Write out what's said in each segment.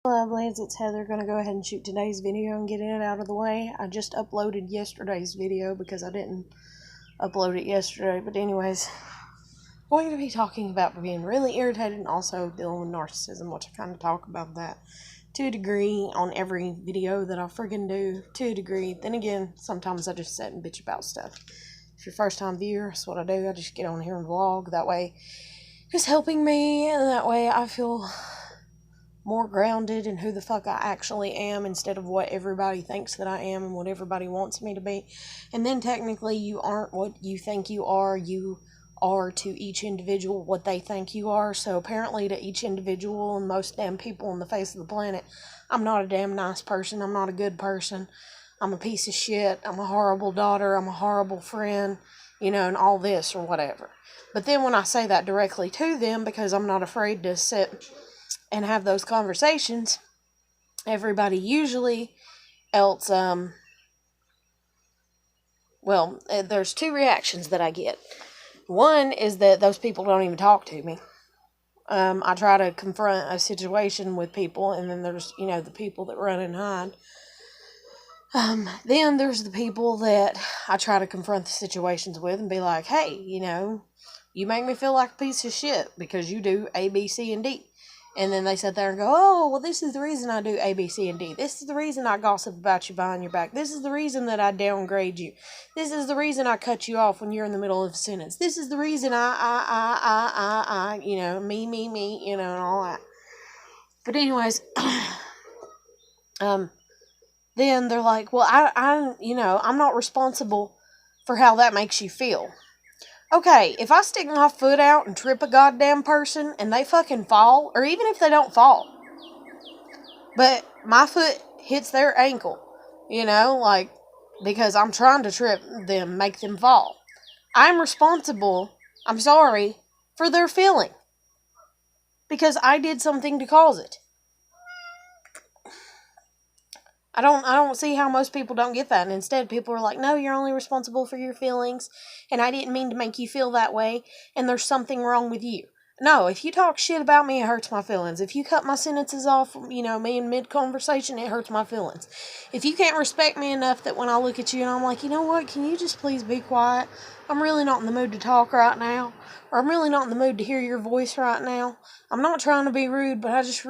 Lovelies, it's Heather. Gonna go ahead and shoot today's video and get it out of the way. I just uploaded yesterday's video because I didn't upload it yesterday. But anyways, I'm going to be talking about being really irritated and also dealing with narcissism, which I kind of talk about that to a degree on every video that I friggin' do, to a degree. Then again, sometimes I just sit and bitch about stuff. If you're a first time viewer, that's what I do. I just get on here and vlog. That way it's helping me, and that way I feel more grounded in who the fuck I actually am instead of what everybody thinks that I am and what everybody wants me to be. And then technically you aren't what you think you are to each individual what they think you are. So apparently to each individual and most damn people on the face of the planet, I'm not a damn nice person. I'm not a good person. I'm a piece of shit. I'm a horrible daughter. I'm a horrible friend, and all this or whatever. But then when I say that directly to them, because I'm not afraid to sit and have those conversations, everybody usually else, there's two reactions that I get. One is that those people don't even talk to me. I try to confront a situation with people, and then there's, the people that run and hide. Then there's the people that I try to confront the situations with and be like, hey, you make me feel like a piece of shit because you do A, B, C, and D. And then they sit there and go, oh, well, this is the reason I do A, B, C, and D. This is the reason I gossip about you behind your back. This is the reason that I downgrade you. This is the reason I cut you off when you're in the middle of a sentence. This is the reason I, me, and all that. But anyways, then they're like, well, I'm not responsible for how that makes you feel. Okay, if I stick my foot out and trip a goddamn person and they fucking fall, or even if they don't fall, but my foot hits their ankle, because I'm trying to trip them, make them fall, I'm responsible, I'm sorry, for their feeling. Because I did something to cause it. I don't see how most people don't get that. And instead, people are like, no, you're only responsible for your feelings. And I didn't mean to make you feel that way. And there's something wrong with you. No, if you talk shit about me, it hurts my feelings. If you cut my sentences off, me in mid-conversation, it hurts my feelings. If you can't respect me enough that when I look at you and I'm like, you know what, can you just please be quiet? I'm really not in the mood to talk right now. Or I'm really not in the mood to hear your voice right now. I'm not trying to be rude, but I just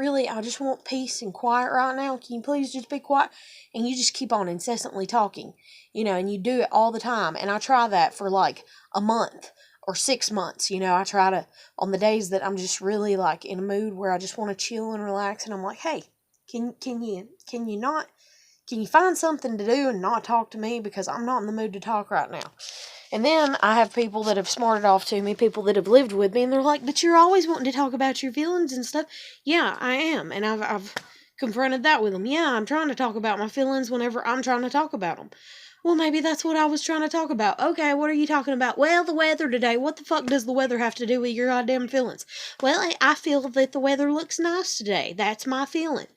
want peace and quiet right now. Can you please just be quiet? And you just keep on incessantly talking, and you do it all the time. And I try that for like a month or 6 months. I try to, on the days that I'm just really like in a mood where I just want to chill and relax, and I'm like, hey, can you find something to do and not talk to me, because I'm not in the mood to talk right now. And then I have people that have smarted off to me, people that have lived with me, and they're like, but you're always wanting to talk about your feelings and stuff. Yeah, I am. And I've confronted that with them. Yeah, I'm trying to talk about my feelings whenever I'm trying to talk about them. Well, maybe that's what I was trying to talk about. Okay, what are you talking about? Well, the weather today. What the fuck does the weather have to do with your goddamn feelings? Well, I feel that the weather looks nice today. That's my feeling.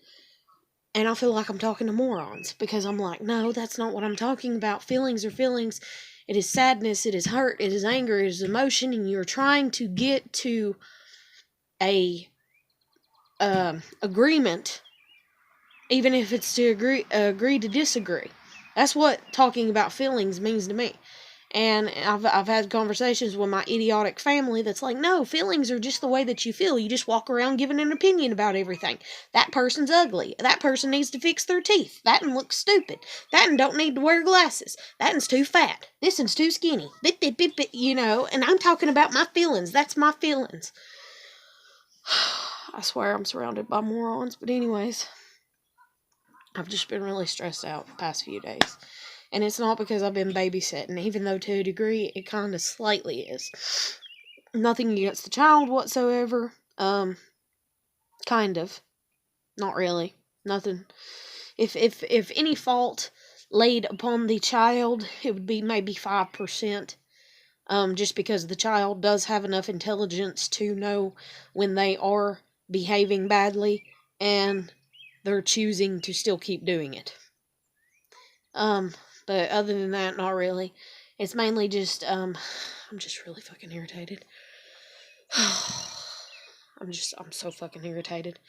And I feel like I'm talking to morons, because I'm like, no, that's not what I'm talking about. Feelings are feelings. It is sadness, it is hurt, it is anger, it is emotion, and you're trying to get to a agreement, even if it's to agree to disagree. That's what talking about feelings means to me. And I've had conversations with my idiotic family that's like, no, feelings are just the way that you feel. You just walk around giving an opinion about everything. That person's ugly. That person needs to fix their teeth. That one looks stupid. That one don't need to wear glasses. That one's too fat. This one's too skinny. And I'm talking about my feelings. That's my feelings. I swear I'm surrounded by morons. But anyways, I've just been really stressed out the past few days. And it's not because I've been babysitting, even though to a degree it kind of slightly is. Nothing against the child whatsoever. Kind of. Not really. Nothing. If any fault laid upon the child, it would be maybe 5%. Just because the child does have enough intelligence to know when they are behaving badly and they're choosing to still keep doing it. But other than that, not really. It's mainly just, I'm just really fucking irritated. I'm so fucking irritated.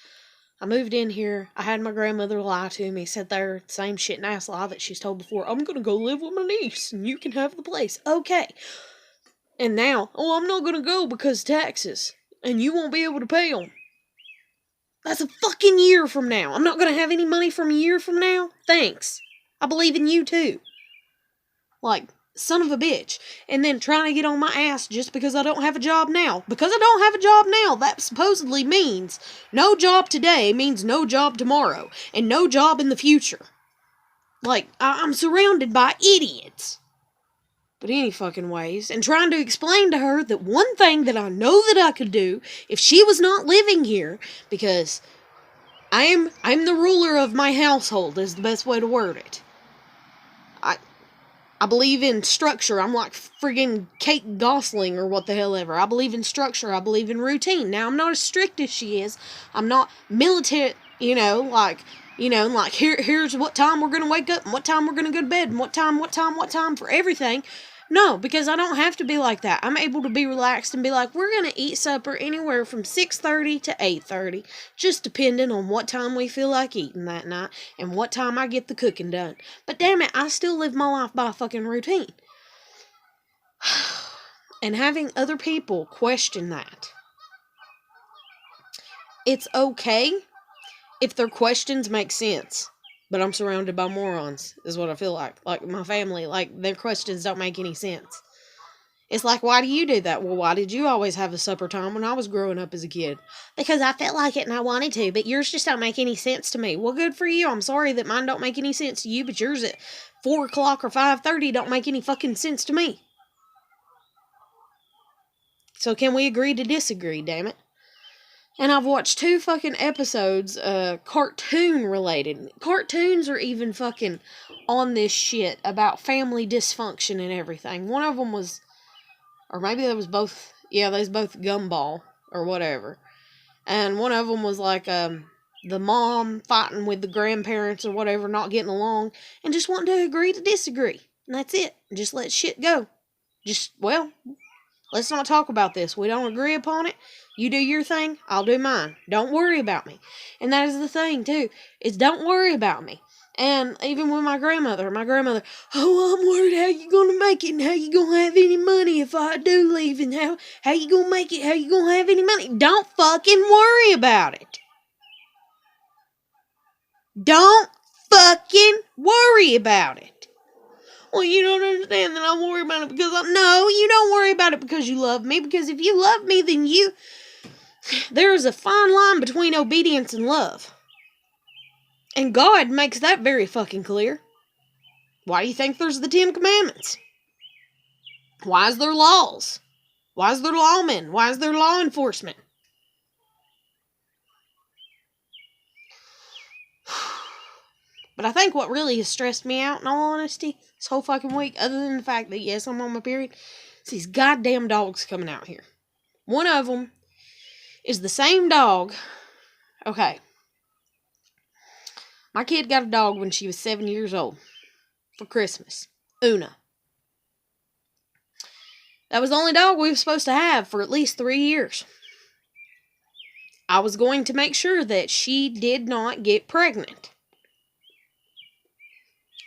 I moved in here. I had my grandmother lie to me, said there, same shit and ass lie that she's told before. I'm gonna go live with my niece and you can have the place. Okay. And now, oh, I'm not gonna go because taxes. And you won't be able to pay them. That's a fucking year from now. I'm not gonna have any money from a year from now? Thanks. I believe in you too. Like, son of a bitch. And then trying to get on my ass just because I don't have a job now. Because I don't have a job now, that supposedly means no job today means no job tomorrow. And no job in the future. Like, I'm surrounded by idiots. But any fucking ways. And trying to explain to her that one thing that I know that I could do if she was not living here, because I'm the ruler of my household is the best way to word it. I believe in structure. I'm like friggin' Kate Gosling or what the hell ever. I believe in structure. I believe in routine. Now, I'm not as strict as she is. I'm not militant, like here's what time we're going to wake up and what time we're going to go to bed and what time for everything. No, because I don't have to be like that. I'm able to be relaxed and be like, we're going to eat supper anywhere from 6:30 to 8:30, just depending on what time we feel like eating that night and what time I get the cooking done. But damn it, I still live my life by a fucking routine. And having other people question that. It's okay if their questions make sense. But I'm surrounded by morons, is what I feel like. Like, my family, like, their questions don't make any sense. It's like, why do you do that? Well, why did you always have a supper time when I was growing up as a kid? Because I felt like it and I wanted to, but yours just don't make any sense to me. Well, good for you. I'm sorry that mine don't make any sense to you, but yours at 4 o'clock or 5:30 don't make any fucking sense to me. So can we agree to disagree, damn it? And I've watched 2 fucking episodes, cartoon related. Cartoons are even fucking on this shit about family dysfunction and everything. One of them was, or maybe they was both, yeah, they was both Gumball or whatever. And one of them was like, the mom fighting with the grandparents or whatever, not getting along, and just wanting to agree to disagree. And that's it. Just let shit go. Let's not talk about this. We don't agree upon it. You do your thing, I'll do mine. Don't worry about me. And that is the thing, too, is don't worry about me. And even with my grandmother, oh, I'm worried how you gonna make it and how you gonna have any money if I do leave and how you gonna make it, how you gonna have any money. Don't fucking worry about it. Don't fucking worry about it. Well, you don't understand that I'm worried about it because no, you don't worry about it because you love me. Because if you love me, then there is a fine line between obedience and love. And God makes that very fucking clear. Why do you think there's the 10 Commandments? Why is there laws? Why is there lawmen? Why is there law enforcement? But I think what really has stressed me out, in all honesty, this whole fucking week, other than the fact that, yes, I'm on my period, is these goddamn dogs coming out here. One of them is the same dog. Okay. My kid got a dog when she was 7 years old for Christmas. Una. That was the only dog we were supposed to have for at least 3 years. I was going to make sure that she did not get pregnant.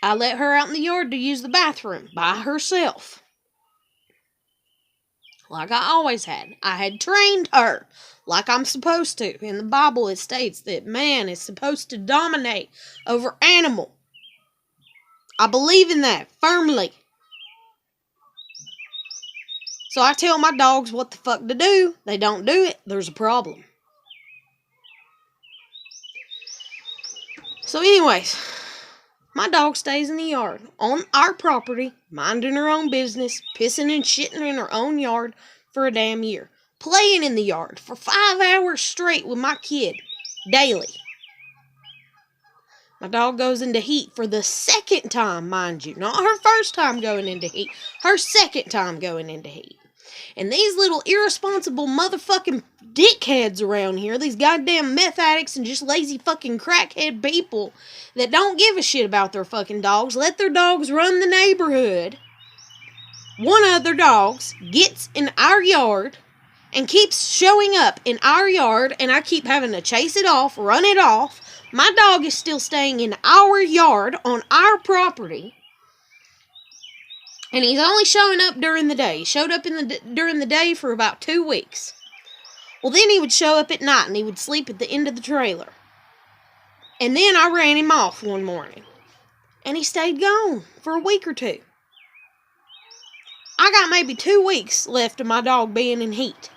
I let her out in the yard to use the bathroom by herself. Like I always had. I had trained her like I'm supposed to. In the Bible it states that man is supposed to dominate over animal. I believe in that firmly. So I tell my dogs what the fuck to do. They don't do it. There's a problem. So anyways, my dog stays in the yard on our property, minding her own business, pissing and shitting in her own yard for a damn year. Playing in the yard for 5 hours straight with my kid, daily. My dog goes into heat for the second time, mind you. Not her first time going into heat, her second time going into heat. And these little irresponsible motherfucking dickheads around here, these goddamn meth addicts and just lazy fucking crackhead people that don't give a shit about their fucking dogs, let their dogs run the neighborhood. One of their dogs gets in our yard, and keeps showing up in our yard, and I keep having to chase it off, run it off. My dog is still staying in our yard on our property, and he's only showing up during the day. He showed up during the day for about 2 weeks. Well, then he would show up at night, and he would sleep at the end of the trailer. And then I ran him off one morning, and he stayed gone for a week or two. I got maybe 2 weeks left of my dog being in heat.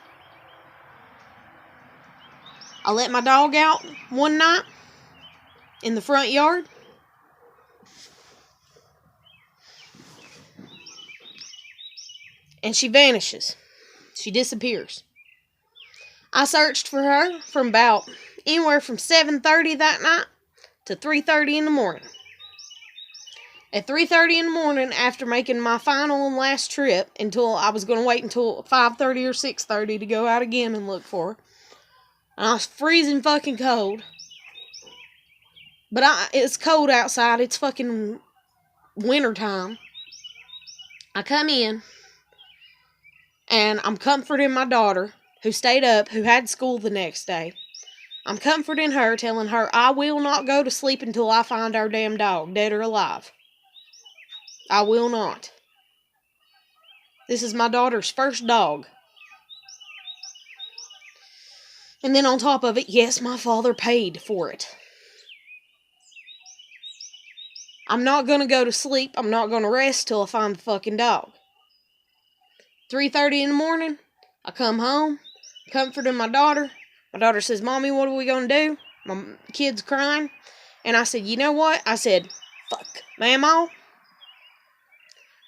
I let my dog out one night in the front yard. And she vanishes. She disappears. I searched for her from about anywhere from 7:30 that night to 3:30 in the morning. At 3:30 in the morning, after making my final and last trip, until I was going to wait until 5:30 or 6:30 to go out again and look for her. And I was freezing fucking cold. But it's cold outside. It's fucking winter time. I come in, and I'm comforting my daughter, who stayed up, who had school the next day. I'm comforting her, telling her I will not go to sleep until I find our damn dog, dead or alive. I will not. This is my daughter's first dog. And then on top of it, yes, my father paid for it. I'm not going to go to sleep. I'm not going to rest till I find the fucking dog. 3:30 in the morning, I come home, comforting my daughter. My daughter says, Mommy, what are we going to do? My kid's crying. And I said, you know what? I said, fuck, Mama.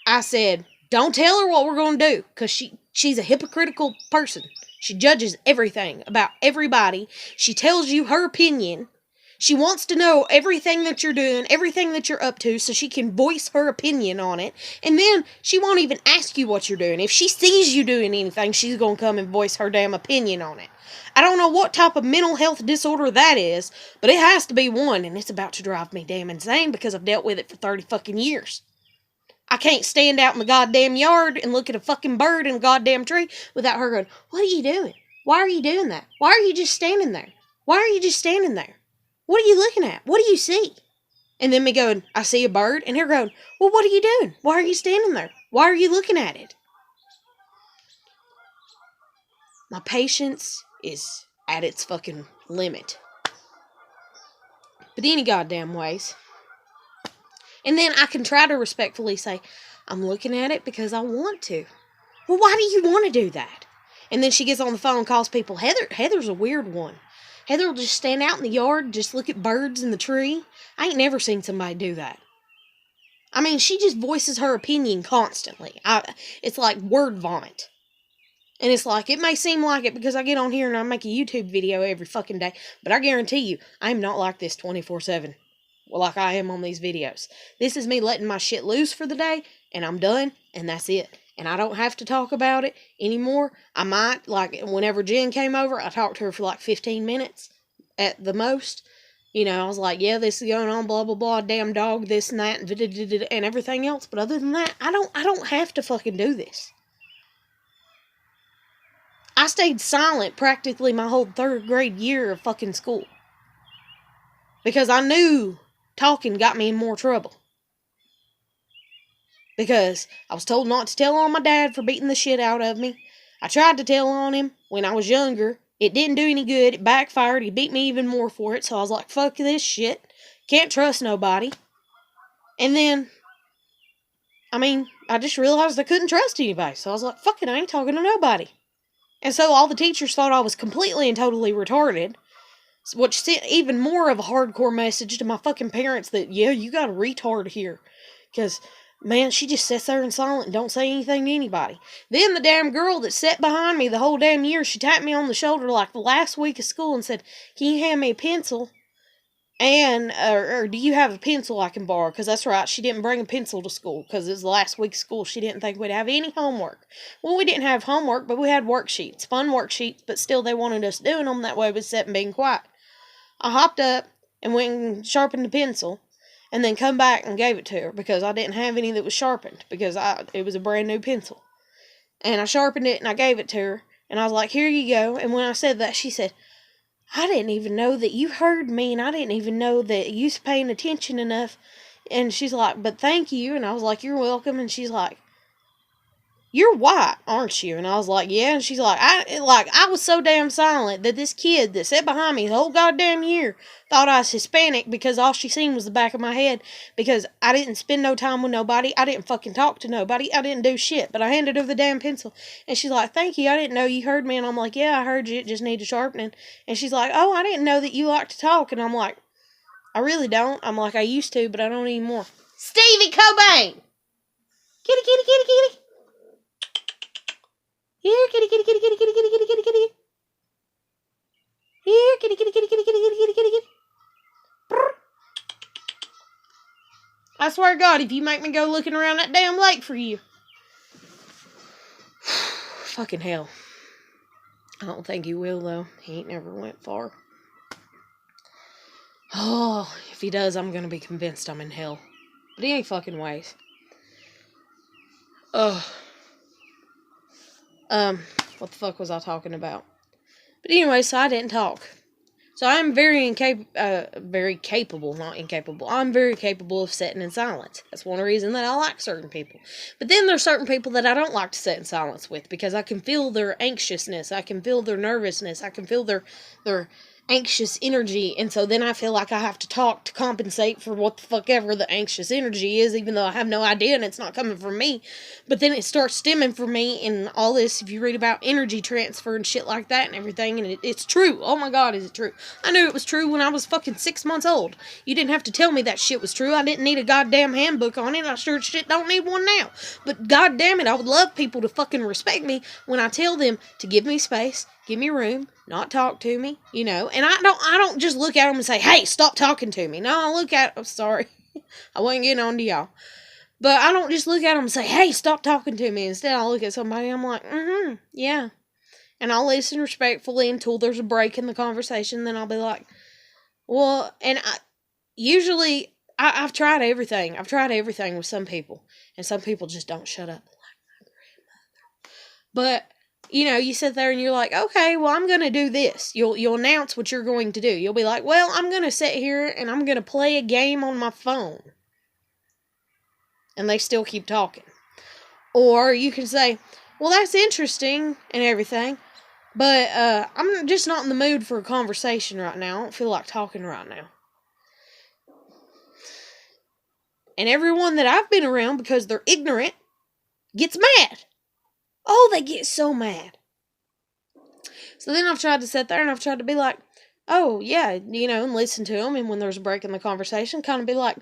I said, don't tell her what we're going to do, because she's a hypocritical person. She judges everything about everybody. She tells you her opinion. She wants to know everything that you're doing, everything that you're up to, so she can voice her opinion on it. And then she won't even ask you what you're doing. If she sees you doing anything, she's going to come and voice her damn opinion on it. I don't know what type of mental health disorder that is, but it has to be one, and it's about to drive me damn insane because I've dealt with it for 30 fucking years. I can't stand out in the goddamn yard and look at a fucking bird in a goddamn tree without her going, what are you doing? Why are you doing that? Why are you just standing there? Why are you just standing there? What are you looking at? What do you see? And then me going, I see a bird. And her going, well, what are you doing? Why are you standing there? Why are you looking at it? My patience is at its fucking limit. But any goddamn ways. And then I can try to respectfully say, I'm looking at it because I want to. Well, why do you want to do that? And then she gets on the phone and calls people. Heather's a weird one. Heather will just stand out in the yard, just look at birds in the tree. I ain't never seen somebody do that. I mean, she just voices her opinion constantly. It's like word vomit. And it's like, it may seem like it because I get on here and I make a YouTube video every fucking day. But I guarantee you, I'm not like this 24/7. Well, like I am on these videos. This is me letting my shit loose for the day, and I'm done, and that's it. And I don't have to talk about it anymore. I might, like, whenever Jen came over, I talked to her for like 15 minutes at the most. You know, I was like, yeah, this is going on, blah, blah, blah, damn dog, this and that, and everything else. But other than that, I don't have to fucking do this. I stayed silent practically my whole 3rd grade year of fucking school. Because I knew talking got me in more trouble. Because I was told not to tell on my dad for beating the shit out of me. I tried to tell on him when I was younger. It didn't do any good. It backfired. He beat me even more for it. So I was like, fuck this shit. Can't trust nobody. And then, I just realized I couldn't trust anybody. So I was like, fuck it, I ain't talking to nobody. And so all the teachers thought I was completely and totally retarded. Which sent even more of a hardcore message to my fucking parents that, yeah, you got a retard here. Because, man, she just sits there in silent and don't say anything to anybody. Then the damn girl that sat behind me the whole damn year, she tapped me on the shoulder like the last week of school and said, can you hand me a pencil? And, or do you have a pencil I can borrow? Because that's right, she didn't bring a pencil to school because it was the last week of school. She didn't think we'd have any homework. Well, we didn't have homework, but we had worksheets. Fun worksheets, but still they wanted us doing them. That way we sat and being quiet. I hopped up and went and sharpened the pencil and then come back and gave it to her because I didn't have any that was sharpened because it was a brand new pencil. And I sharpened it and I gave it to her And I was like, here you go. And when I said that, she said, I didn't even know that you heard me, and I didn't even know that you was paying attention enough. And she's like, but thank you. And I was like, you're welcome. And she's like, you're white, aren't you? And I was like, yeah. And she's like, I was so damn silent that this kid that sat behind me the whole goddamn year thought I was Hispanic because all she seen was the back of my head, because I didn't spend no time with nobody. I didn't fucking talk to nobody. I didn't do shit, but I handed her the damn pencil. And she's like, thank you. I didn't know you heard me. And I'm like, yeah, I heard you. It just needed sharpening. And she's like, oh, I didn't know that you like to talk. And I'm like, I really don't. I'm like, I used to, but I don't anymore. Stevie Cobain! Kitty, kitty, kitty, kitty. Here, kitty, kitty, kitty, kitty, kitty, kitty, kitty, kitty, kitty. Here, kitty, kitty, kitty, kitty, kitty, kitty, kitty, kitty, kitty. I swear to God, if you make me go looking around that damn lake for you. Fucking hell. I don't think he will, though. He ain't never went far. Oh, if he does, I'm gonna be convinced I'm in hell. But he ain't fucking ways. What the fuck was I talking about? But anyway, so I didn't talk. So I'm very capable, not incapable. I'm very capable of sitting in silence. That's one reason that I like certain people. But then there's certain people that I don't like to sit in silence with, because I can feel their anxiousness. I can feel their nervousness. I can feel their anxious energy, and so then I feel like I have to talk to compensate for what the fuck ever the anxious energy is, even though I have no idea and it's not coming from me. But then it starts stemming from me, and all this, if you read about energy transfer and shit like that and everything, and it's true. Oh my God, is it true? I knew it was true when I was fucking 6 months old. You didn't have to tell me that shit was true. I didn't need a goddamn handbook on it. I sure shit don't need one now. But goddamn it, I would love people to fucking respect me when I tell them to give me space, give me room, not talk to me, you know. And I don't just look at them and say, hey, stop talking to me. No, I look at them, sorry. I wasn't getting on to y'all. But I don't just look at them and say, hey, stop talking to me. Instead, I'll look at somebody and I'm like, yeah. And I'll listen respectfully until there's a break in the conversation. Then I'll be like, well, and I've tried everything. I've tried everything with some people. And some people just don't shut up like my grandmother. But you know, you sit there and you're like, okay, well, I'm going to do this. You'll announce what you're going to do. You'll be like, well, I'm going to sit here and I'm going to play a game on my phone. And they still keep talking. Or you can say, well, that's interesting and everything, but I'm just not in the mood for a conversation right now. I don't feel like talking right now. And everyone that I've been around, because they're ignorant, gets mad. Oh, they get so mad. So then I've tried to sit there and I've tried to be like, oh, yeah, you know, and listen to them. And when there's a break in the conversation, kind of be like,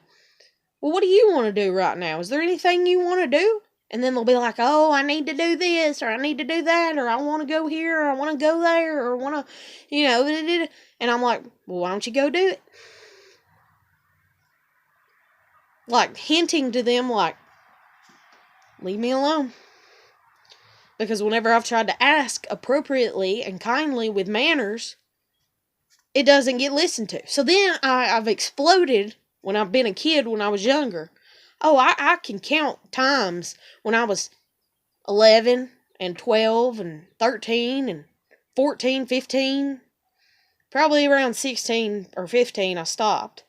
well, what do you want to do right now? Is there anything you want to do? And then they'll be like, oh, I need to do this, or I need to do that, or I want to go here, or I want to go there, or I want to, you know, and I'm like, well, why don't you go do it? Like, hinting to them, like, leave me alone. Because whenever I've tried to ask appropriately and kindly with manners, it doesn't get listened to. So then I've exploded when I've been a kid when I was younger. Oh, I can count times when I was 11 and 12 and 13 and 14, 15. Probably around 16 or 15 I stopped.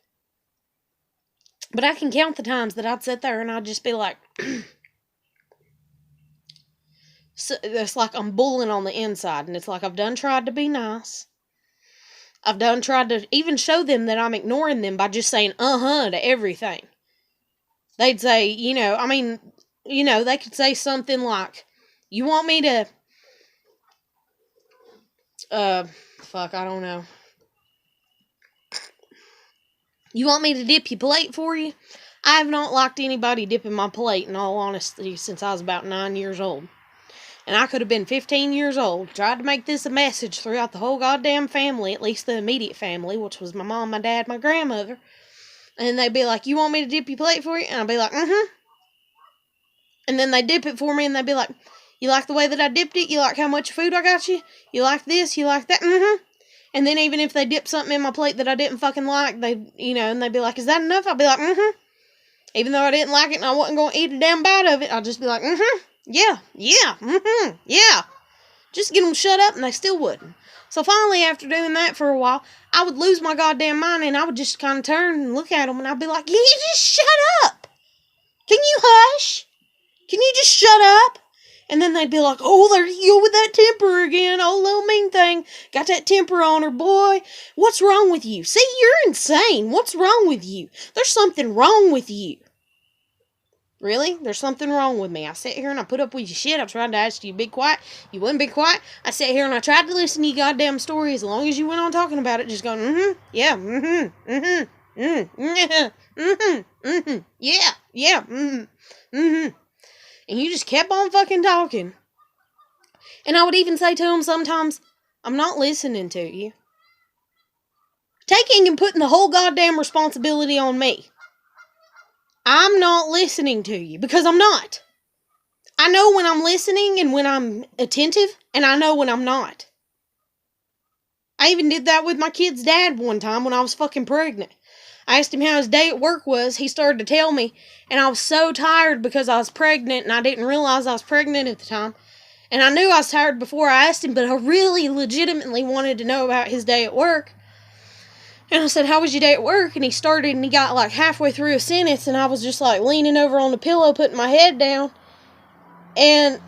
But I can count the times that I'd sit there and I'd just be like... So it's like I'm bullying on the inside, and it's like I've done tried to be nice. I've done tried to even show them that I'm ignoring them by just saying to everything. They'd say, you know, I mean, you know, they could say something like, you want me to, I don't know. You want me to dip your plate for you? I have not liked anybody dipping my plate, in all honesty, since I was about 9 years old. And I could have been 15 years old, tried to make this a message throughout the whole goddamn family, at least the immediate family, which was my mom, my dad, my grandmother. And they'd be like, you want me to dip your plate for you? And I'd be like, And then they'd dip it for me, and they'd be like, you like the way that I dipped it? You like how much food I got you? You like this? You like that? And then even if they dipped something in my plate that I didn't fucking like, they, you know, and they'd be like, is that enough? I'd be like, Even though I didn't like it and I wasn't going to eat a damn bite of it, I'd just be like, yeah, yeah. Just get them shut up, and they still wouldn't. So finally, after doing that for a while, I would lose my goddamn mind, and I would just kind of turn and look at them, and I'd be like, can you just shut up? Can you hush? Can you just shut up? And then they'd be like, oh, there you go with that temper again. Oh, little mean thing. Got that temper on her, boy. What's wrong with you? See, you're insane. What's wrong with you? There's something wrong with you. Really? There's something wrong with me. I sit here and I put up with your shit. I tried to ask you to be quiet. You wouldn't be quiet. I sat here and I tried to listen to your goddamn story as long as you went on talking about it. Just going, yeah, yeah, And you just kept on fucking talking. And I would even say to him sometimes, I'm not listening to you. Taking and putting the whole goddamn responsibility on me. I'm not listening to you because I'm not. I know when I'm listening and when I'm attentive, and I know when I'm not. I even did that with my kid's dad one time when I was fucking pregnant. I asked him how his day at work was. He started to tell me, and I was so tired because I was pregnant, and I didn't realize I was pregnant at the time. And I knew I was tired before I asked him, but I really legitimately wanted to know about his day at work. And I said, how was your day at work? And he started, and he got like halfway through a sentence, and I was just like leaning over on the pillow, putting my head down. And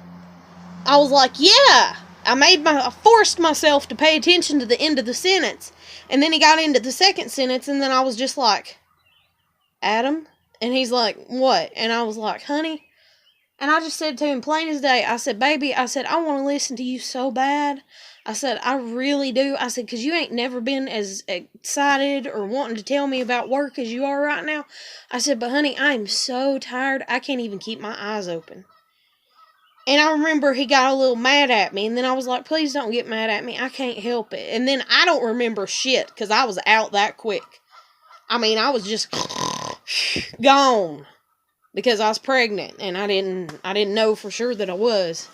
I was like, yeah. I forced myself to pay attention to the end of the sentence. And then he got into the second sentence, and then I was just like, Adam? And he's like, what? And I was like, honey? And I just said to him, plain as day, I said, baby, I said, I want to listen to you so bad. I said, I really do. I said, because you ain't never been as excited or wanting to tell me about work as you are right now. I said, but honey, I am so tired, I can't even keep my eyes open. And I remember he got a little mad at me, and then I was like, please don't get mad at me. I can't help it. And then I don't remember shit, because I was out that quick. I mean, I was just gone. Because I was pregnant, and I didn't know for sure that I was.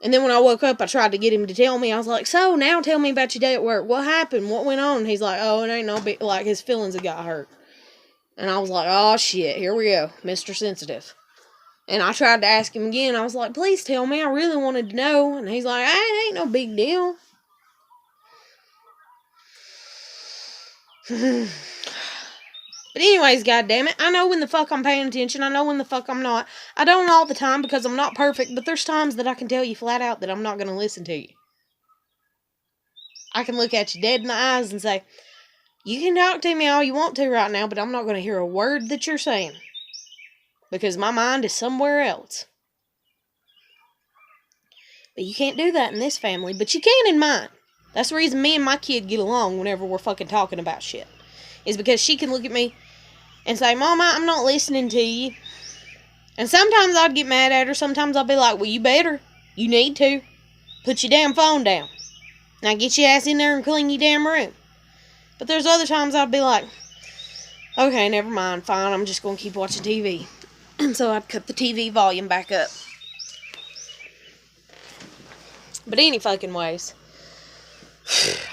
And then when I woke up, I tried to get him to tell me. I was like, so, now tell me about your day at work. What happened? What went on? And he's like, oh, it ain't no big, like, his feelings had got hurt. And I was like, oh, shit, here we go, Mr. Sensitive. And I tried to ask him again. I was like, please tell me, I really wanted to know. And he's like, it ain't no big deal. But anyways, goddammit, I know when the fuck I'm paying attention. I know when the fuck I'm not. I don't all the time because I'm not perfect, but there's times that I can tell you flat out that I'm not going to listen to you. I can look at you dead in the eyes and say, you can talk to me all you want to right now, but I'm not going to hear a word that you're saying. Because my mind is somewhere else. But you can't do that in this family, but you can in mine. That's the reason me and my kid get along whenever we're fucking talking about shit. Is because she can look at me and say, Mama, I'm not listening to you. And sometimes I'd get mad at her. Sometimes I'll be like, well, you better. You need to. Put your damn phone down. Now get your ass in there and clean your damn room. But there's other times I'd be like, okay, never mind. Fine, I'm just going to keep watching TV. And so I'd cut the TV volume back up. But any fucking ways.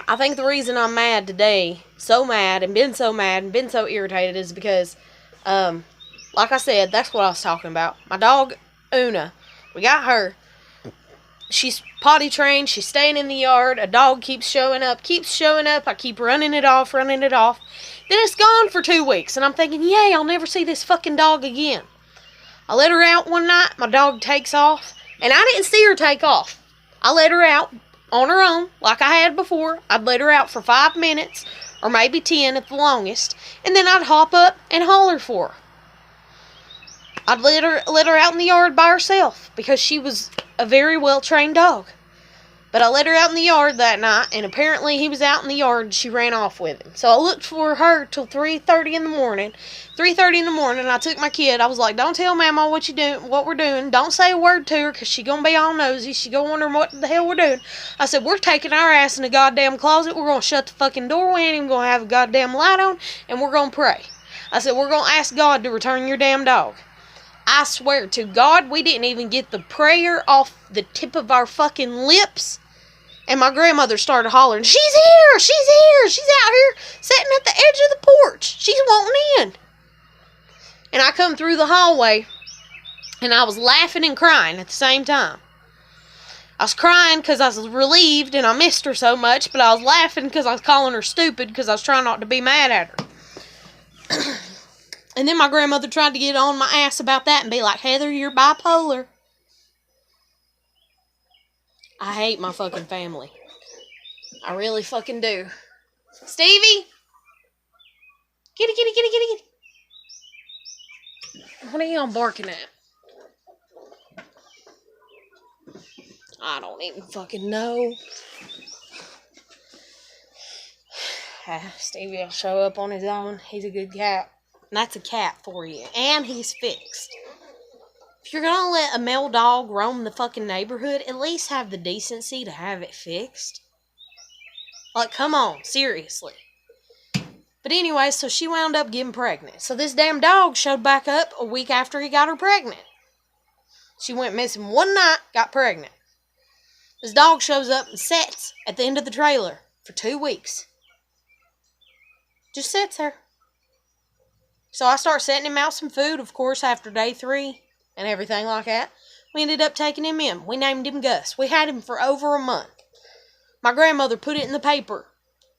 I think the reason I'm mad today, so mad and been so irritated is because, like I said, that's what I was talking about. My dog, Una, we got her. She's potty trained. She's staying in the yard. A dog keeps showing up. I keep running it off. Then it's gone for 2 weeks. And I'm thinking, yay, I'll never see this fucking dog again. I let her out one night. My dog takes off. And I didn't see her take off. I let her out on her own, like I had before. I'd let her out for 5 minutes, or maybe 10 at the longest, and then I'd hop up and holler for her. I'd let her out in the yard by herself, because she was a very well-trained dog. But I let her out in the yard that night, and apparently he was out in the yard, and she ran off with him. So I looked for her till 3:30 in the morning. 3:30 in the morning, I took my kid. I was like, don't tell Mama what we're doing. Don't say a word to her, because she's going to be all nosy. She's going to wonder what the hell we're doing. I said, we're taking our ass in the goddamn closet. We're going to shut the fucking door. We ain't even going to have a goddamn light on, and we're going to pray. I said, we're going to ask God to return your damn dog. I swear to God, we didn't even get the prayer off the tip of our fucking lips. And my grandmother started hollering, she's here, she's out here, sitting at the edge of the porch. She's wanting in. And I come through the hallway, and I was laughing and crying at the same time. I was crying because I was relieved and I missed her so much, but I was laughing because I was calling her stupid because I was trying not to be mad at her. And then my grandmother tried to get on my ass about that and be like, Heather, you're bipolar. I hate my fucking family. I really fucking do. Stevie? Kitty. What are you barking at? I don't even fucking know. Stevie will show up on his own. He's a good cat. And that's a cat for you. And he's fixed. If you're gonna let a male dog roam the fucking neighborhood, at least have the decency to have it fixed. Like, come on, seriously. But anyway, so she wound up getting pregnant. So this damn dog showed back up a week after he got her pregnant. She went missing one night, got pregnant. This dog shows up and sits at the end of the trailer for 2 weeks. Just sits there. So I start setting him out some food, of course, after day 3 and everything like that. We ended up taking him in. We named him Gus. We had him for over a month. My grandmother put it in the paper.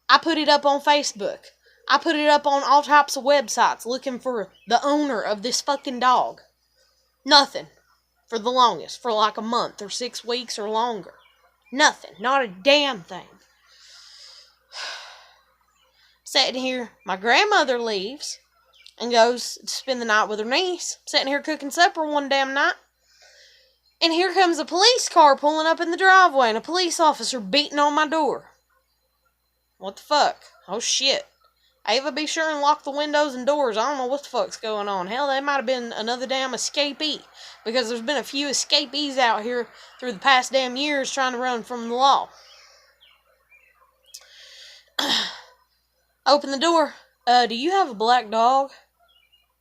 I put it up on Facebook. I put it up on all types of websites looking for the owner of this fucking dog. Nothing. For the longest. For like a month or 6 weeks or longer. Nothing. Not a damn thing. Sitting here. My grandmother leaves and goes to spend the night with her niece. Sitting here cooking supper one damn night. And here comes a police car pulling up in the driveway and a police officer beating on my door. What the fuck? Oh shit. Ava, be sure and lock the windows and doors. I don't know what the fuck's going on. Hell, they might have been another damn escapee. Because there's been a few escapees out here through the past damn years trying to run from the law. Open the door. Do you have a black dog?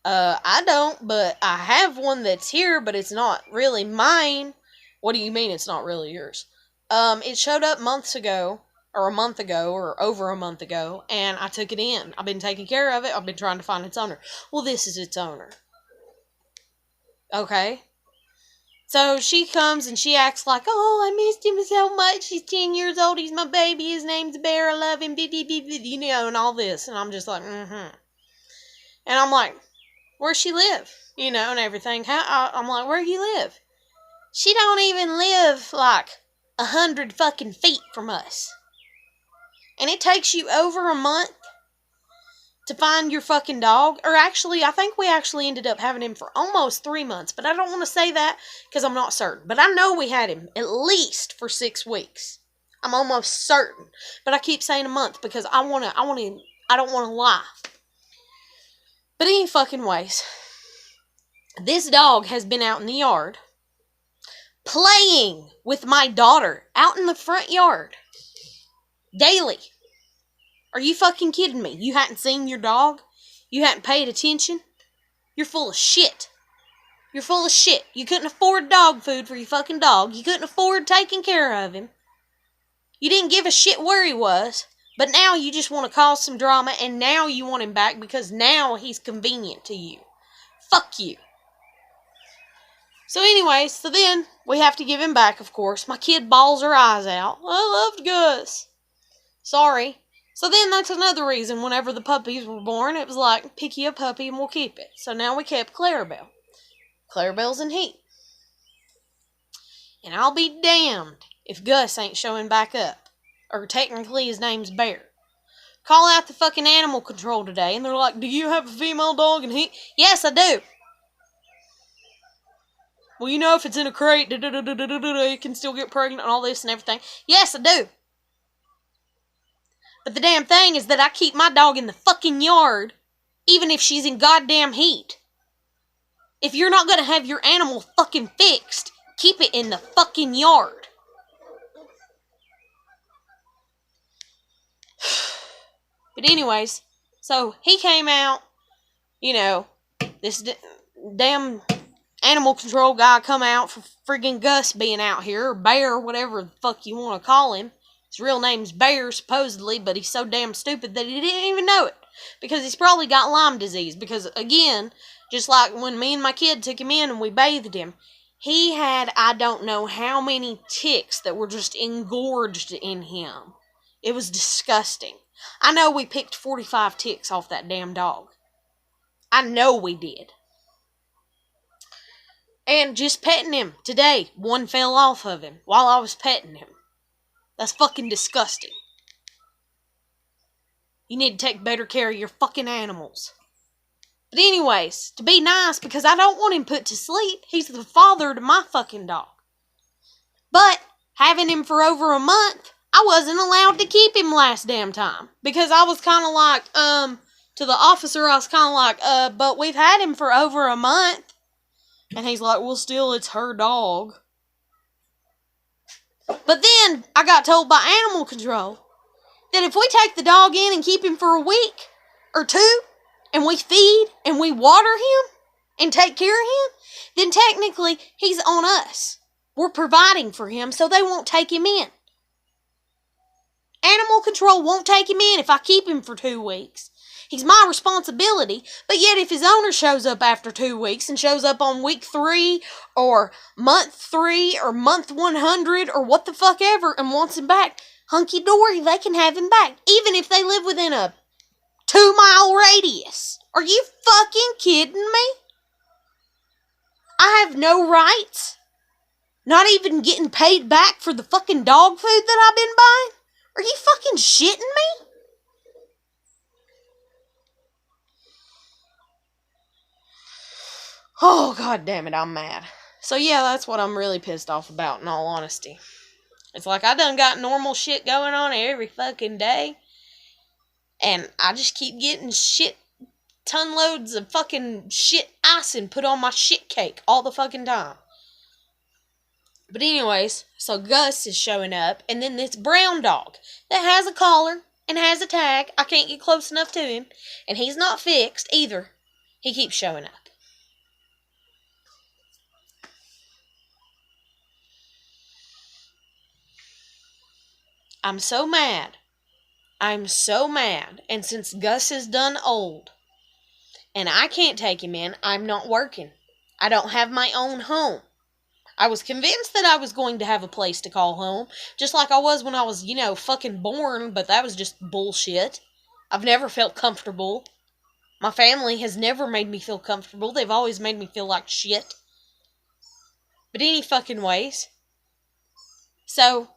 I don't, but I have one that's here, but it's not really mine. What do you mean it's not really yours? It showed up months ago. Or a month ago, or over a month ago, and I took it in. I've been taking care of it. I've been trying to find its owner. Well, this is its owner. Okay. So she comes and she acts like, oh, I missed him so much. He's 10 years old. He's my baby. His name's Bear. I love him. You know, and all this. And I'm just like, And I'm like, where's she live? You know, and everything. I'm like, where you live? She don't even live like 100 fucking feet from us. And it takes you over a month to find your fucking dog. Or actually, I think we actually ended up having him for almost 3 months. But I don't want to say that because I'm not certain. But I know we had him at least for 6 weeks. I'm almost certain. But I keep saying a month because I don't want to lie. But any fucking ways, this dog has been out in the yard playing with my daughter out in the front yard. Daily. Are you fucking kidding me? You hadn't seen your dog? You hadn't paid attention? You're full of shit. You're full of shit. You couldn't afford dog food for your fucking dog. You couldn't afford taking care of him. You didn't give a shit where he was. But now you just want to cause some drama and now you want him back because now he's convenient to you. Fuck you. So anyway, so then we have to give him back, of course. My kid bawls her eyes out. I loved Gus. Sorry. So then that's another reason whenever the puppies were born, it was like, pick you a puppy and we'll keep it. So now we kept Clarabelle. Clarabelle's in heat. And I'll be damned if Gus ain't showing back up. Or technically his name's Bear. Call out the fucking animal control today and they're like, do you have a female dog in heat? Yes, I do. Well, you know if it's in a crate, it can still get pregnant and all this and everything. Yes, I do. But the damn thing is that I keep my dog in the fucking yard, even if she's in goddamn heat. If you're not gonna have your animal fucking fixed, keep it in the fucking yard. But anyways, so he came out, you know, this damn animal control guy come out for friggin' Gus being out here, or Bear, whatever the fuck you want to call him. His real name's Bear, supposedly, but he's so damn stupid that he didn't even know it. Because he's probably got Lyme disease. Because, again, just like when me and my kid took him in and we bathed him, He had, I don't know how many ticks that were just engorged in him. It was disgusting. I know we picked 45 ticks off that damn dog. I know we did. And just petting him today, one fell off of him while I was petting him. That's fucking disgusting. You need to take better care of your fucking animals. But anyways, to be nice, because I don't want him put to sleep. He's the father to my fucking dog. But having him for over a month, I wasn't allowed to keep him last damn time. Because I was kind of like, to the officer, I was kind of like, but we've had him for over a month. And he's like, well, still, it's her dog. But then I got told by animal control that if we take the dog in and keep him for a week or two, and we feed and we water him and take care of him, then technically he's on us. We're providing for him, so they won't take him in. Animal control won't take him in if I keep him for 2 weeks. He's my responsibility, but yet if his owner shows up after 2 weeks and shows up on week 3 or month 3 or month 100 or what the fuck ever and wants him back, hunky-dory, they can have him back, even if they live within a 2-mile radius. Are you fucking kidding me? I have no rights? Not even getting paid back for the fucking dog food that I've been buying? Are you fucking shitting me? Oh, god damn it, I'm mad. So yeah, that's what I'm really pissed off about, in all honesty. It's like I done got normal shit going on every fucking day. And I just keep getting shit, ton loads of fucking shit icing put on my shit cake all the fucking time. But anyways, so Gus is showing up, and then this brown dog that has a collar and has a tag. I can't get close enough to him, and he's not fixed either. He keeps showing up. I'm so mad. I'm so mad. And since Gus is done old, and I can't take him in, I'm not working. I don't have my own home. I was convinced that I was going to have a place to call home, just like I was when I was, fucking born, but that was just bullshit. I've never felt comfortable. My family has never made me feel comfortable. They've always made me feel like shit. But any fucking ways. So,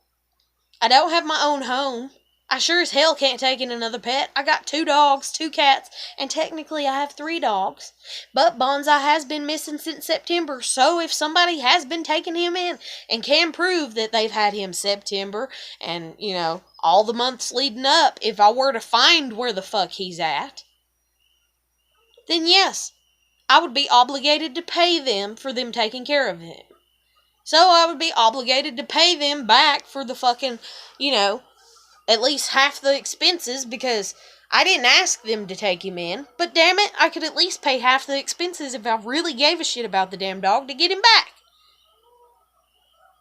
I don't have my own home. I sure as hell can't take in another pet. I got 2 dogs, 2 cats, and technically I have 3 dogs. But Bonsai has been missing since September, so if somebody has been taking him in and can prove that they've had him September and, all the months leading up, if I were to find where the fuck he's at, then yes, I would be obligated to pay them for them taking care of him. So I would be obligated to pay them back for the fucking, at least half the expenses, because I didn't ask them to take him in, but damn it, I could at least pay half the expenses if I really gave a shit about the damn dog to get him back.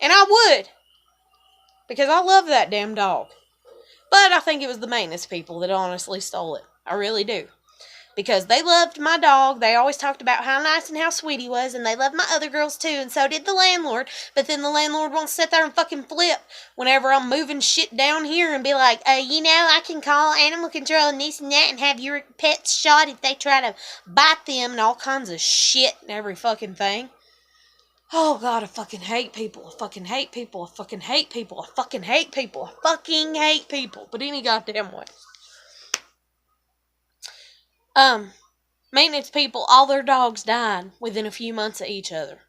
And I would, because I love that damn dog. But I think it was the maintenance people that honestly stole it. I really do. Because they loved my dog. They always talked about how nice and how sweet he was. And they loved my other girls too. And so did the landlord. But then the landlord won't sit there and fucking flip whenever I'm moving shit down here and be like, I can call animal control and this and that and have your pets shot if they try to bite them and all kinds of shit and every fucking thing. Oh god, I fucking hate people. I fucking hate people. I fucking hate people. I fucking hate people. I fucking hate people. But any goddamn way. Maintenance people, all their dogs died within a few months of each other.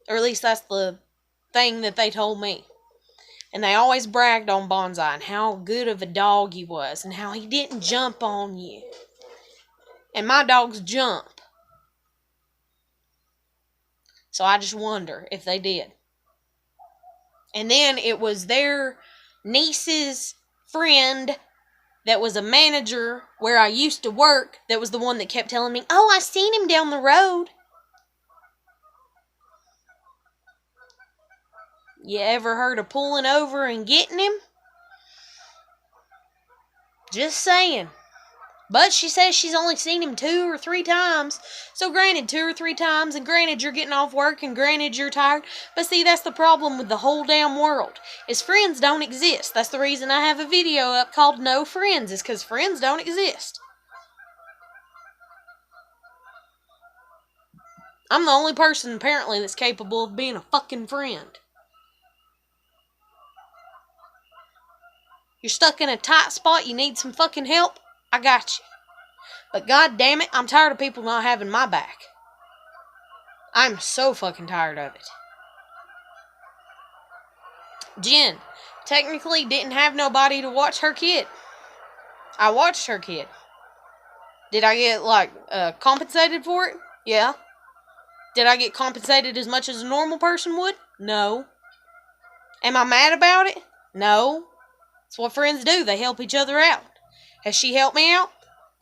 Or at least that's the thing that they told me. And they always bragged on Bonsai and how good of a dog he was and how he didn't jump on you. And my dogs jump. So I just wonder if they did. And then it was their niece's friend that was a manager where I used to work that was the one that kept telling me, I seen him down the road. You ever heard of pulling over and getting him? Just saying. But she says she's only seen him 2 or 3 times. So granted, 2 or 3 times, and granted you're getting off work, and granted you're tired. But see, that's the problem with the whole damn world, is friends don't exist. That's the reason I have a video up called No Friends, is because friends don't exist. I'm the only person, apparently, that's capable of being a fucking friend. You're stuck in a tight spot, you need some fucking help, I got you. But god damn it, I'm tired of people not having my back. I'm so fucking tired of it. Jen technically didn't have nobody to watch her kid. I watched her kid. Did I get, compensated for it? Yeah. Did I get compensated as much as a normal person would? No. Am I mad about it? No. It's what friends do. They help each other out. Has she helped me out?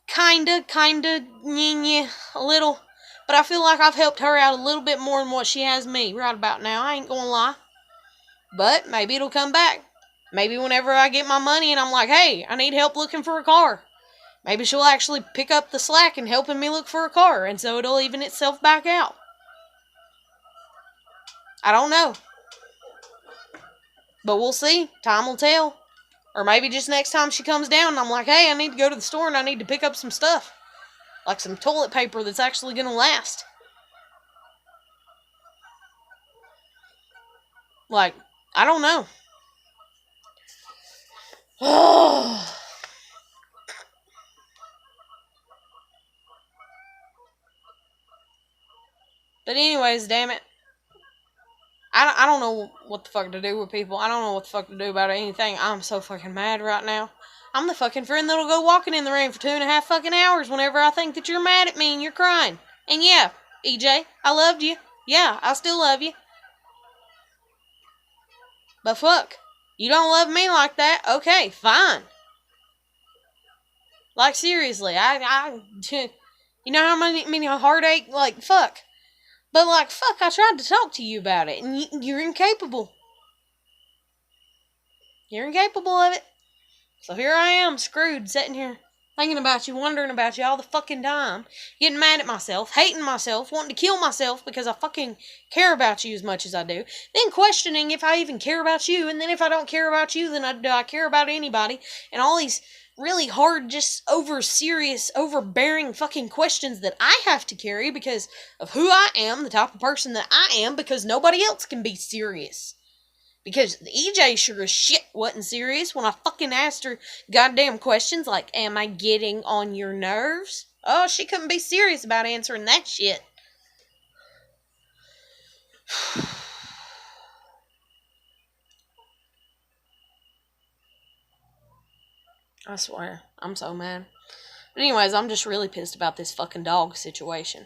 Kinda, a little. But I feel like I've helped her out a little bit more than what she has me right about now. I ain't gonna lie. But maybe it'll come back. Maybe whenever I get my money and I'm like, hey, I need help looking for a car. Maybe she'll actually pick up the slack in helping me look for a car, and so it'll even itself back out. I don't know. But we'll see. Time will tell. Or maybe just next time she comes down and I'm like, hey, I need to go to the store and I need to pick up some stuff. Like some toilet paper that's actually going to last. Like, I don't know. But anyways, damn it. I don't know what the fuck to do with people. I don't know what the fuck to do about anything. I'm so fucking mad right now. I'm the fucking friend that'll go walking in the rain for 2.5 fucking hours whenever I think that you're mad at me and you're crying. And yeah, EJ, I loved you. Yeah, I still love you. But fuck, you don't love me like that? Okay, fine. Like, seriously, you know how many heartache, like, fuck. But, like, fuck, I tried to talk to you about it, and you're incapable. You're incapable of it. So here I am, screwed, sitting here, thinking about you, wondering about you all the fucking time, getting mad at myself, hating myself, wanting to kill myself because I fucking care about you as much as I do, then questioning if I even care about you, and then if I don't care about you, then do I care about anybody, and all these really hard, just over-serious, overbearing fucking questions that I have to carry because of who I am, the type of person that I am, because nobody else can be serious. Because EJ sure as shit wasn't serious when I fucking asked her goddamn questions like, am I getting on your nerves? Oh, she couldn't be serious about answering that shit. I swear, I'm so mad. But anyways, I'm just really pissed about this fucking dog situation.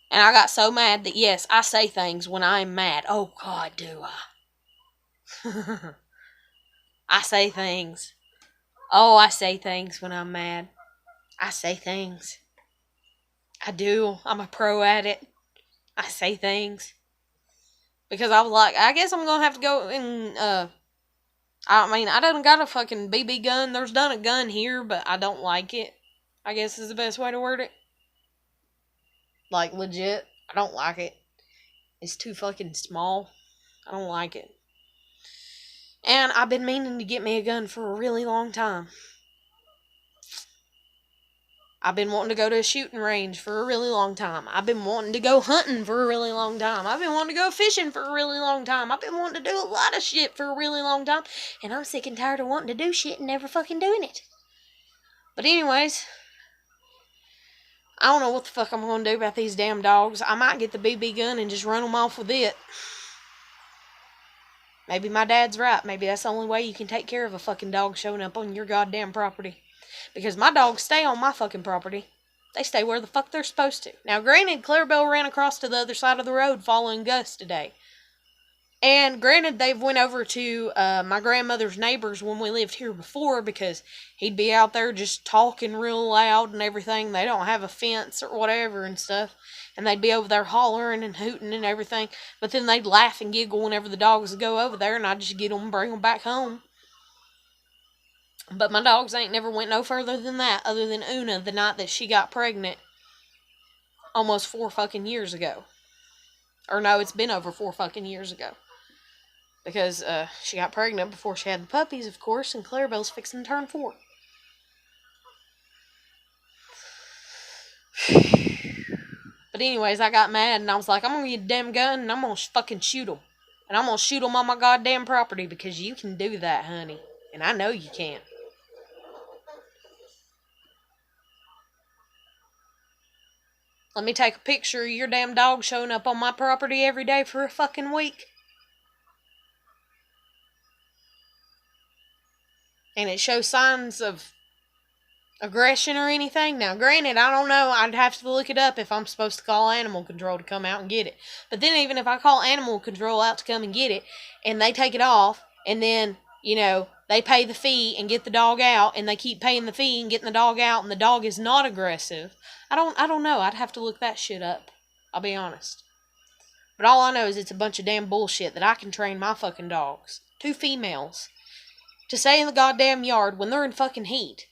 And I got so mad that, yes, I say things when I'm mad. Oh, God, do I? I say things. Oh, I say things when I'm mad. I say things. I do. I'm a pro at it. I say things. Because I was like, I guess I'm going to have to go and, I done got a fucking BB gun. There's done a gun here, but I don't like it. I guess is the best way to word it. Like, legit. I don't like it. It's too fucking small. I don't like it. And I've been meaning to get me a gun for a really long time. I've been wanting to go to a shooting range for a really long time. I've been wanting to go hunting for a really long time. I've been wanting to go fishing for a really long time. I've been wanting to do a lot of shit for a really long time. And I'm sick and tired of wanting to do shit and never fucking doing it. But anyways, I don't know what the fuck I'm going to do about these damn dogs. I might get the BB gun and just run them off with it. Maybe my dad's right. Maybe that's the only way you can take care of a fucking dog showing up on your goddamn property. Because my dogs stay on my fucking property. They stay where the fuck they're supposed to. Now, granted, Clarabelle ran across to the other side of the road following Gus today. And granted, they've went over to my grandmother's neighbors when we lived here before because he'd be out there just talking real loud and everything. They don't have a fence or whatever and stuff. And they'd be over there hollering and hooting and everything. But then they'd laugh and giggle whenever the dogs would go over there, and I'd just get them and bring them back home. But my dogs ain't never went no further than that, other than Una the night that she got pregnant almost 4 fucking years ago. Or no, it's been over 4 fucking years ago. Because she got pregnant before she had the puppies, of course, and Clarabelle's fixing to turn 4. But anyways, I got mad and I was like, I'm gonna get a damn gun and I'm gonna fucking shoot them. And I'm gonna shoot them on my goddamn property because you can do that, honey. And I know you can. Let me take a picture of your damn dog showing up on my property every day for a fucking week. And it shows signs of aggression or anything. Now, granted, I don't know. I'd have to look it up if I'm supposed to call animal control to come out and get it. But then even if I call animal control out to come and get it, and they take it off, and then, you know, they pay the fee and get the dog out, and they keep paying the fee and getting the dog out, and the dog is not aggressive, I don't know. I'd have to look that shit up. I'll be honest. But all I know is it's a bunch of damn bullshit that I can train my fucking dogs, 2 females, to stay in the goddamn yard when they're in fucking heat.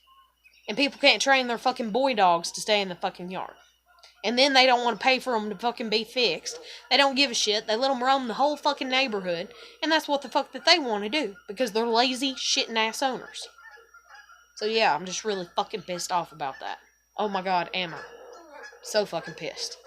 And people can't train their fucking boy dogs to stay in the fucking yard. And then they don't want to pay for them to fucking be fixed. They don't give a shit. They let them roam the whole fucking neighborhood. And that's what the fuck that they want to do. Because they're lazy, shitting ass owners. So yeah, I'm just really fucking pissed off about that. Oh my god, am I? So fucking pissed.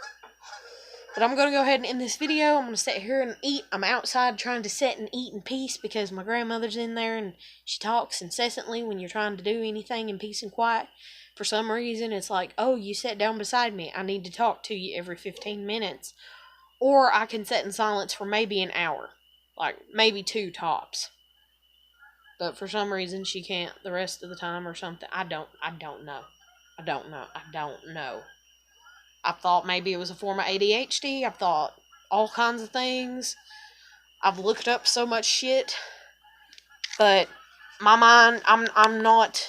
But I'm going to go ahead and end this video. I'm going to sit here and eat. I'm outside trying to sit and eat in peace because my grandmother's in there and she talks incessantly when you're trying to do anything in peace and quiet. For some reason, it's like, oh, you sat down beside me. I need to talk to you every 15 minutes. Or I can sit in silence for maybe an hour. Like, maybe 2 tops. But for some reason, she can't the rest of the time or something. I don't know. I don't know. I thought maybe it was a form of ADHD. I've thought all kinds of things. I've looked up so much shit. But my mind, I'm not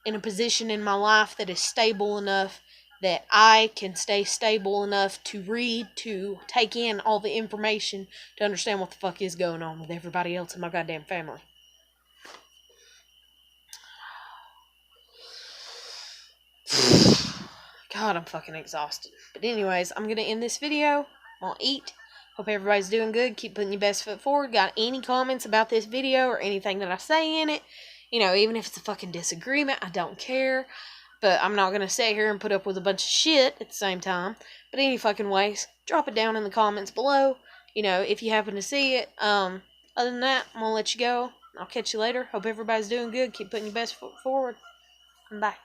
in a position in my life that is stable enough that I can stay stable enough to read, to take in all the information, to understand what the fuck is going on with everybody else in my goddamn family. God, I'm fucking exhausted. But anyways, I'm going to end this video. I'm going to eat. Hope everybody's doing good. Keep putting your best foot forward. Got any comments about this video or anything that I say in it? You know, even if it's a fucking disagreement, I don't care. But I'm not going to sit here and put up with a bunch of shit at the same time. But any fucking ways, drop it down in the comments below. You know, if you happen to see it. Other than that, I'm going to let you go. I'll catch you later. Hope everybody's doing good. Keep putting your best foot forward. Bye.